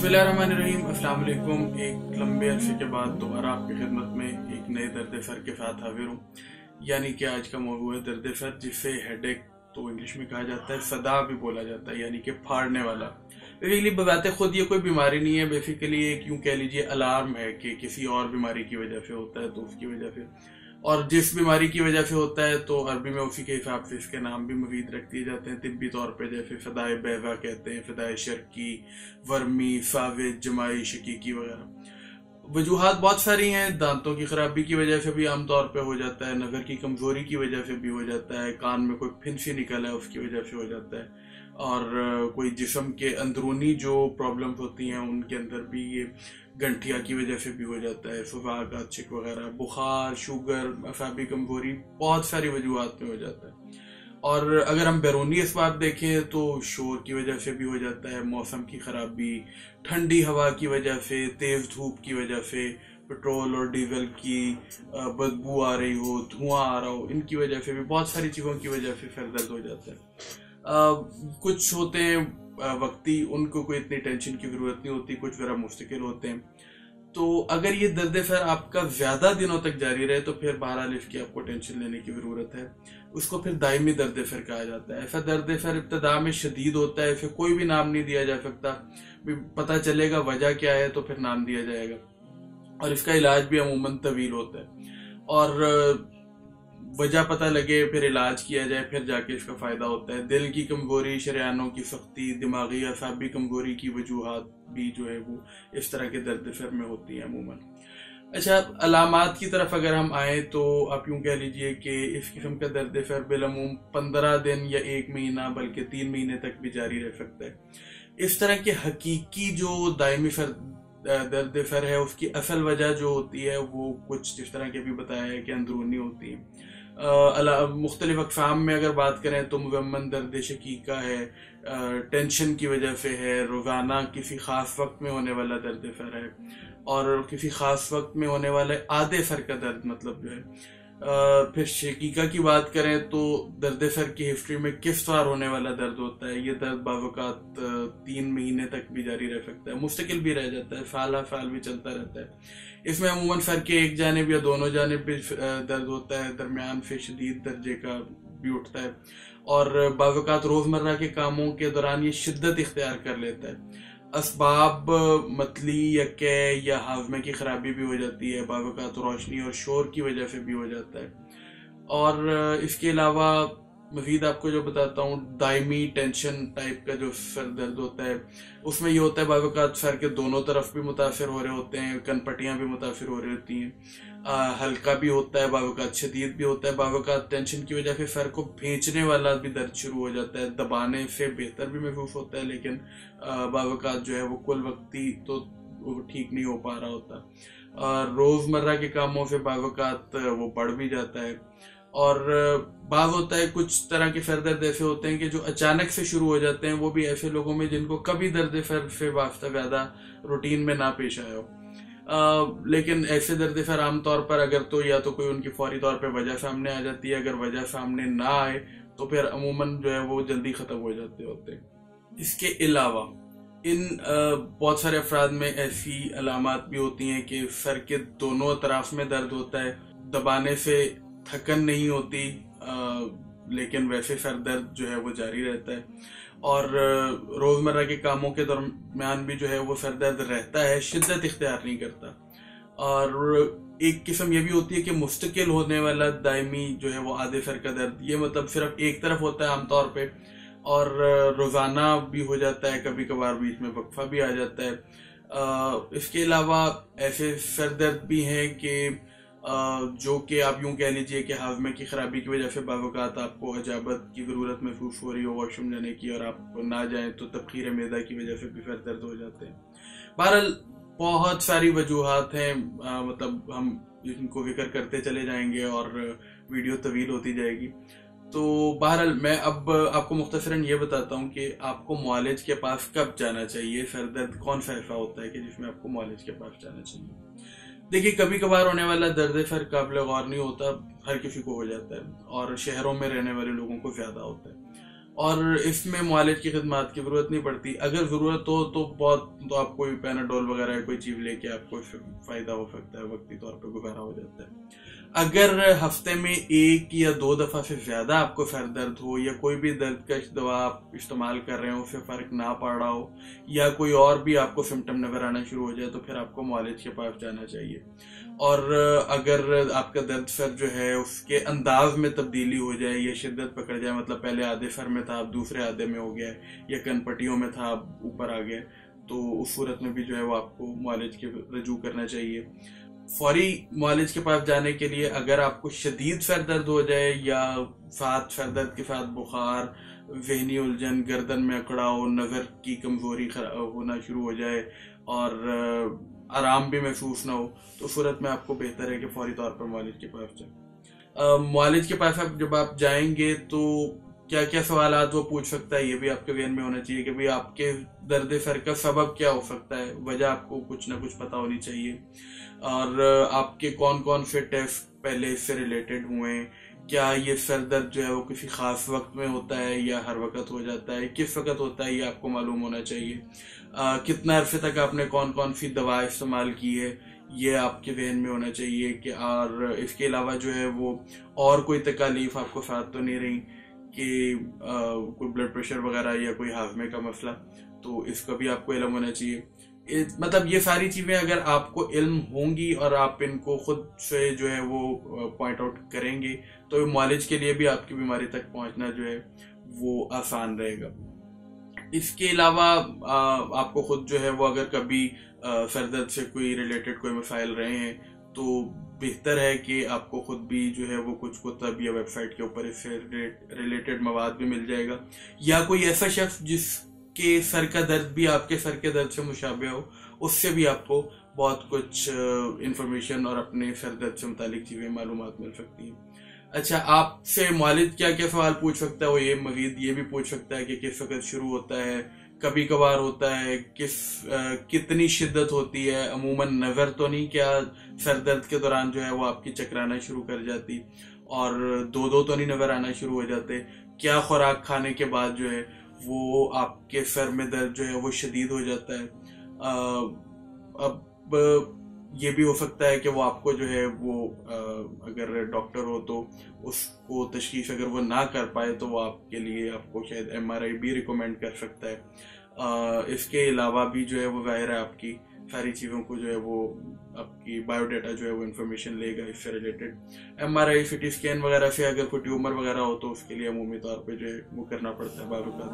बिस्मिल्लाहिर्रहमानिर्रहीम। अस्सलाम वालेकुम। एक लंबे अरसे के बाद दोबारा आपकी खिदमत में एक नए दर्द सर के साथ हाजिर हूँ। यानी कि आज का मौजूद है दर्द सर, जिसे हेडेक तो इंग्लिश में कहा जाता है, सदा भी बोला जाता है, यानी कि फाड़ने वाला। बेसिकली बजाते खुद ये कोई बीमारी नहीं है, बेसिकली एक यूं कह लीजिए अलार्म है कि किसी और बीमारी की वजह से होता है, तो उसकी वजह से, और जिस बीमारी की वजह से होता है तो अरबी में उसी के हिसाब से इसके नाम भी मजीद रख दिए जाते हैं तिब्बी तौर पे, जैसे फदाए बैजा कहते हैं, फदाए शर्की, वर्मी, साविज, जमाई, शकीकी वगैरह। वजूहात बहुत सारी हैं। दांतों की खराबी की वजह से भी आमतौर पे हो जाता है, नज़र की कमजोरी की वजह से भी हो जाता है, कान में कोई फिंसी निकल है उसकी वजह से हो जाता है, और कोई जिस्म के अंदरूनी जो प्रॉब्लम्स होती हैं उनके अंदर भी ये गंठिया की वजह से भी हो जाता है, सुबह का छिक वगैरह, बुखार, शुगर, असाबी कमजोरी, बहुत सारी वजूहात में हो जाता है। और अगर हम बैरूनी असबाब देखें तो शोर की वजह से भी हो जाता है, मौसम की खराबी, ठंडी हवा की वजह से, तेज धूप की वजह से, पेट्रोल और डीजल की बदबू आ रही हो, धुआं आ रहा हो, इनकी वजह से भी, बहुत सारी चीज़ों की वजह से सर दर्द हो जाता है। कुछ होते हैं वक्ती, उनको कोई इतनी टेंशन की जरूरत नहीं होती, कुछ जरा मुश्किल होते हैं। तो अगर ये दर्द सर आपका ज्यादा दिनों तक जारी रहे तो फिर बहरहाल इसकी आपको टेंशन लेने की जरूरत है। उसको फिर दायमी दर्द सर कहा जाता है। ऐसा दर्द सर इब्तदा में शदीद होता है, फिर कोई भी नाम नहीं दिया जा सकता, पता चलेगा वजह क्या है तो फिर नाम दिया जाएगा, और इसका इलाज भी अमूमन तवील होता है, और वजह पता लगे फिर इलाज किया जाए, फिर जाके इसका फायदा होता है। दिल की कमजोरी, शरियानों की सख्ती, दिमागी असाबी कमजोरी की वजूहात भी जो है वो इस तरह के दर्द सर में होती है अमूमन। अच्छा, अलामात की तरफ अगर हम आए तो आप यूं कह लीजिए कि इस किस्म का दर्द सर बिलअमूम 15 दिन या 1 महीना बल्कि 3 महीने तक भी जारी रह सकता है। इस तरह के हकीकी जो दायमी सर दर्द सर है, उसकी असल वजह जो होती है वो कुछ जिस तरह के भी बताया है कि अंदरूनी होती है। मुख्तलिफ अक़साम में अगर बात करें तो मुज़म्मन दर्द शकीका है, टेंशन की वजह से है, रोज़ाना किसी ख़ास वक्त में होने वाला दर्द सर है, और किसी ख़ास वक्त में होने वाले आधे सर का दर्द मतलब जो है। फिर शकीका की बात करें तो दर्द सर की हिस्ट्री में किस बार होने वाला दर्द होता है। ये दर्द बावकात 3 महीने तक भी जारी रह सकता है, मुस्तकिल भी रह जाता है, साल साल भी चलता रहता है। इसमें अमूमन सर के एक जानिब या दोनों जानिब भी दर्द होता है, दरमियान से शदीद दर्जे का भी उठता है, और बावकात रोजमर्रा के कामों के दौरान ये शिद्दत इख्तियार कर लेता है। असबाब मतली या कै या हाजमे की खराबी भी हो जाती है, बावकात रोशनी और शोर की वजह से भी हो जाता है। और इसके अलावा मजीद आपको जो बताता हूँ, दायमी टेंशन टाइप का जो सर दर्द होता है उसमें ये होता है बावकात सर के दोनों तरफ भी मुतासर हो रहे होते हैं, कनपट्टियाँ भी मुतासर हो रही होती हैं, हल्का भी होता है, बावकात शदीद भी होता है, बावकात टेंशन की वजह से सर को भींचने वाला भी दर्द शुरू हो जाता है, दबाने से बेहतर भी महसूस होता है, लेकिन बावकात जो है वो कुल वक्ती तो वो ठीक नहीं हो पा रहा होता। रोजमर्रा के कामों से बावकात वो बढ़ भी जाता है। और बात होता है कुछ तरह के सर दर्द ऐसे होते हैं कि जो अचानक से शुरू हो जाते हैं, वो भी ऐसे लोगों में जिनको कभी दर्द सर से वास्ता ज्यादा रूटीन में ना पेश आया हो। लेकिन ऐसे दर्द सर आमतौर पर अगर तो या तो कोई उनकी फौरी तौर पे वजह सामने आ जाती है, अगर वजह सामने ना आए तो फिर अमूमन जो है वो जल्दी खत्म हो जाते होते हैं। इसके अलावा इन बहुत सारे अफराद में ऐसी अलामात भी होती हैं कि सर के दोनों तरफ में दर्द होता है, दबाने से थकन नहीं होती, लेकिन वैसे सर दर्द जो है वो जारी रहता है, और रोजमर्रा के कामों के दरमियान भी जो है वो सर दर्द रहता है, शिद्दत इख्तियार नहीं करता। और एक किस्म ये भी होती है कि मुस्तकिल होने वाला दायमी जो है वो आधे सर का दर्द, ये मतलब सिर्फ एक तरफ होता है आमतौर पे, और रोजाना भी हो जाता है, कभी कभार बीच में वक्फा भी आ जाता है। इसके अलावा ऐसे सर दर्द भी हैं कि जो कि आप यूं कह लीजिए कि हाजमे की खराबी की वजह से बावकात आपको हजाबत की जरूरत महसूस हो रही हो वॉशरूम जाने की, और आप ना जाएं तो तबखीर मैदा की वजह से भी सर दर्द हो जाते हैं। बहरहाल बहुत सारी वजूहात हैं, मतलब हम इनको जिक्र करते चले जाएंगे और वीडियो तवील होती जाएगी। तो बहरहाल मैं अब आपको मुख्तसरन ये बताता हूँ कि आपको मुआलिज के पास कब जाना चाहिए। सर दर्द कौन सा ऐसा होता है कि जिसमें आपको मुआलिज के पास जाना चाहिए। देखिए, कभी कभार होने वाला दर्द सर काबिल गौर नहीं होता, हर किसी को हो जाता है, और शहरों में रहने वाले लोगों को ज्यादा होता है। और इसमें मुआलिज की खिदमत की ज़रूरत नहीं पड़ती। अगर ज़रूरत हो तो बहुत तो आप कोई पैनाडोल वगैरह कोई चीज़ लेके आपको फ़ायदा हो सकता है, वक्ती तौर पे गुजारा हो जाता है। अगर हफ्ते में 1 या 2 दफ़ा से ज़्यादा आपको सर दर्द हो या कोई भी दर्द का दवा आप इस्तेमाल कर रहे हो, उससे फ़र्क ना पड़ रहा हो या कोई और भी आपको सिम्टम नज़र आना शुरू हो जाए, तो फिर आपको मुआलिज के पास जाना चाहिए। और अगर आपका दर्द सर जो है उसके अंदाज में तब्दीली हो जाए या शिद्दत पकड़ जाए, मतलब पहले आधे सर में था अब दूसरे आधे में हो गया या कनपट्टियों में था अब ऊपर आ गया, तो उस सूरत में भी जो है वो आपको मुआलिज के रजू करना चाहिए। फौरी मुआलिज के पास जाने के लिए अगर आपको शदीद सर दर्द हो जाए या साथ सर दर्द के साथ बुखार, जहनी उलझन, गर्दन में अकड़ाव, नज़र की कमज़ोरी होना शुरू हो जाए और आराम भी महसूस ना हो, तो सूरत में आपको बेहतर है कि फौरी तौर पर मुआलिज के पास जाए। मुआलिज के पास अब जब आप जाएंगे तो क्या क्या सवालात वो पूछ सकता है, ये भी आपके ज़हन में होना चाहिए कि भाई आपके दर्द सर का सबब क्या हो सकता है, वजह आपको कुछ ना कुछ पता होनी चाहिए। और आपके कौन कौन से टेस्ट पहले इससे रिलेटेड हुए हैं, क्या ये सर दर्द जो है वो किसी खास वक्त में होता है या हर वक्त हो जाता है, किस वक्त होता है, ये आपको मालूम होना चाहिए। कितना अरसे तक आपने कौन कौन सी दवा इस्तेमाल की है, ये आपके जहन में होना चाहिए कि और इसके अलावा जो है वो और कोई तकालीफ आपको साथ तो नहीं रही कि कोई ब्लड प्रेशर वगैरह या कोई हाजमे का मसला, तो इसका भी आपको इल्म होना चाहिए। मतलब ये सारी चीज़ें अगर आपको इल्म होंगी और आप इनको खुद से जो है वो पॉइंट आउट करेंगे, तो मुआलिज के लिए भी आपकी बीमारी तक पहुंचना जो है वो आसान रहेगा। इसके अलावा आपको खुद जो है वो अगर कभी सर दर्द से कोई रिलेटेड कोई मसाइल रहे हैं, तो बेहतर है कि आपको खुद भी जो है वो कुछ कुतब या वेबसाइट के ऊपर इससे रिलेटेड मवाद भी मिल जाएगा, या कोई ऐसा शख्स जिसके सर का दर्द भी आपके सर के दर्द से मुशाबे हो, उससे भी आपको बहुत कुछ इंफॉर्मेशन और अपने सर दर्द से मुतालिक चीज़ें मालूमात मिल सकती हैं। अच्छा, आपसे मुआलिज क्या क्या सवाल पूछ सकता है, वो ये मजीद ये भी पूछ सकता है कि किस वक्त शुरू होता है, कभी कभार होता है, कितनी शिद्दत होती है, अमूमन नज़र तो नहीं, क्या सर दर्द के दौरान जो है वो आपकी चकराना शुरू कर जाती, और दो दो तो नहीं नज़र आना शुरू हो जाते, क्या खुराक खाने के बाद जो है वो आपके सर में दर्द जो है वो शदीद हो जाता है। अब ये भी हो सकता है कि वो आपको जो है वो अगर डॉक्टर हो तो उसको तशखीस अगर वो ना कर पाए तो वो आपके लिए आपको शायद MRI भी रिकमेंड कर सकता है। इसके अलावा भी जो है वो ज़ाहिर है आपकी सारी चीज़ों को जो है वो आपकी बायोडाटा जो है वो इन्फॉर्मेशन लेगा इससे रिलेटेड। MRI, CT स्कैन वगैरह से अगर कोई ट्यूमर वगैरह हो तो उसके लिए अमूमी तौर पर जो है वो करना पड़ता है बार बार।